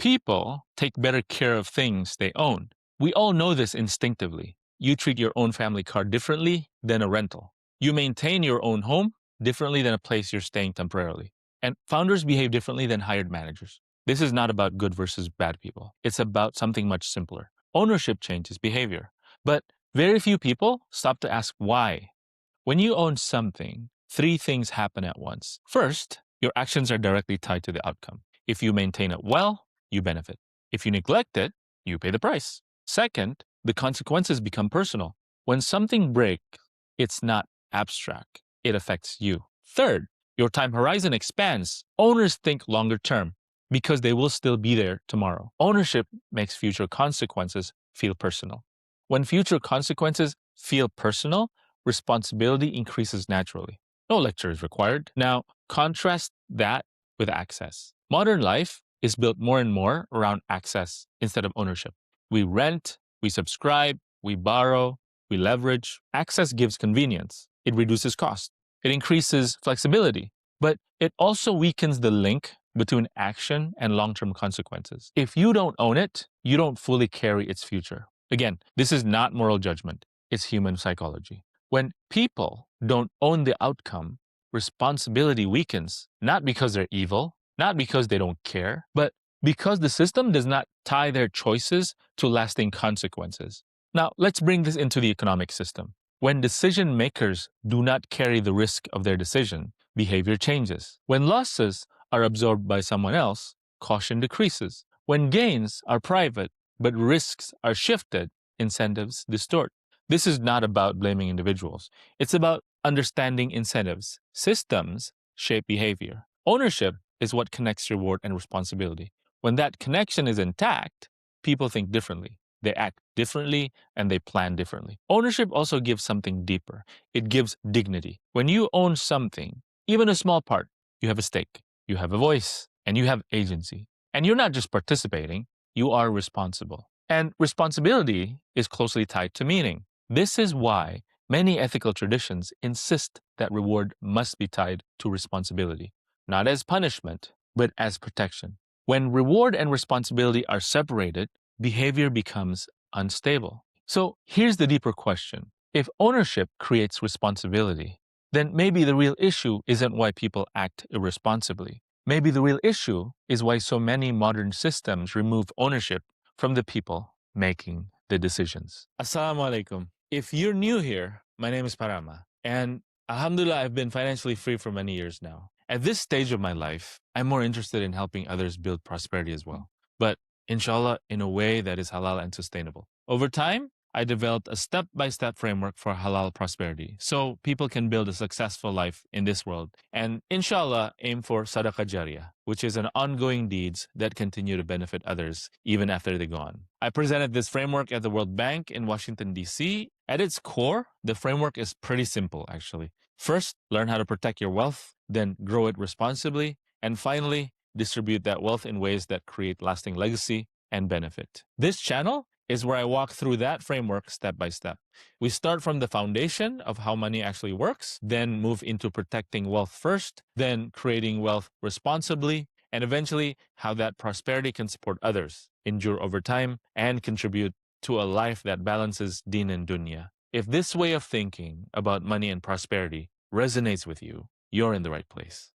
People take better care of things they own. We all know this instinctively. You treat your own family car differently than a rental. You maintain your own home differently than a place you're staying temporarily. And founders behave differently than hired managers. This is not about good versus bad people. It's about something much simpler. Ownership changes behavior. But very few people stop to ask why. When you own something, three things happen at once. First, your actions are directly tied to the outcome. If you maintain it well, you benefit. If you neglect it, you pay the price. Second, the consequences become personal. When something breaks, it's not abstract. It affects you. Third, your time horizon expands. Owners think longer term because they will still be there tomorrow. Ownership makes future consequences feel personal. When future consequences feel personal, responsibility increases naturally. No lecture is required. Now, contrast that with access. Modern life is built more and more around access instead of ownership. We rent, we subscribe, we borrow, we leverage. Access gives convenience. It reduces cost. It increases flexibility, but it also weakens the link between action and long-term consequences. If you don't own it, you don't fully carry its future. Again, this is not moral judgment. It's human psychology. When people don't own the outcome, responsibility weakens, not because they're evil, not because they don't care, but because the system does not tie their choices to lasting consequences. Now, let's bring this into the economic system. When decision makers do not carry the risk of their decision, behavior changes. When losses are absorbed by someone else, caution decreases. When gains are private, but risks are shifted, incentives distort. This is not about blaming individuals. It's about understanding incentives. Systems shape behavior. Ownership is what connects reward and responsibility. When that connection is intact, people think differently. They act differently and they plan differently. Ownership also gives something deeper. It gives dignity. When you own something, even a small part, you have a stake, you have a voice, and you have agency. And you're not just participating, you are responsible. And responsibility is closely tied to meaning. This is why many ethical traditions insist that reward must be tied to responsibility, not as punishment, but as protection. When reward and responsibility are separated, behavior becomes unstable. So here's the deeper question. If ownership creates responsibility, then maybe the real issue isn't why people act irresponsibly. Maybe the real issue is why so many modern systems remove ownership from the people making the decisions. Assalamu alaikum. If you're new here, my name is Parama, and alhamdulillah, I've been financially free for many years now. At this stage of my life, I'm more interested in helping others build prosperity as well, but inshallah, in a way that is halal and sustainable. Over time, I developed a step-by-step framework for halal prosperity so people can build a successful life in this world and inshallah aim for sadaqah jariyah, which is an ongoing deeds that continue to benefit others even after they're gone. I presented this framework at the World Bank in Washington, D.C. At its core, the framework is pretty simple, actually. First, learn how to protect your wealth, then grow it responsibly, and finally, distribute that wealth in ways that create lasting legacy and benefit. This channel is where I walk through that framework step by step. We start from the foundation of how money actually works, then move into protecting wealth first, then creating wealth responsibly, and eventually how that prosperity can support others, endure over time, and contribute to a life that balances deen and dunya. If this way of thinking about money and prosperity resonates with you, you're in the right place.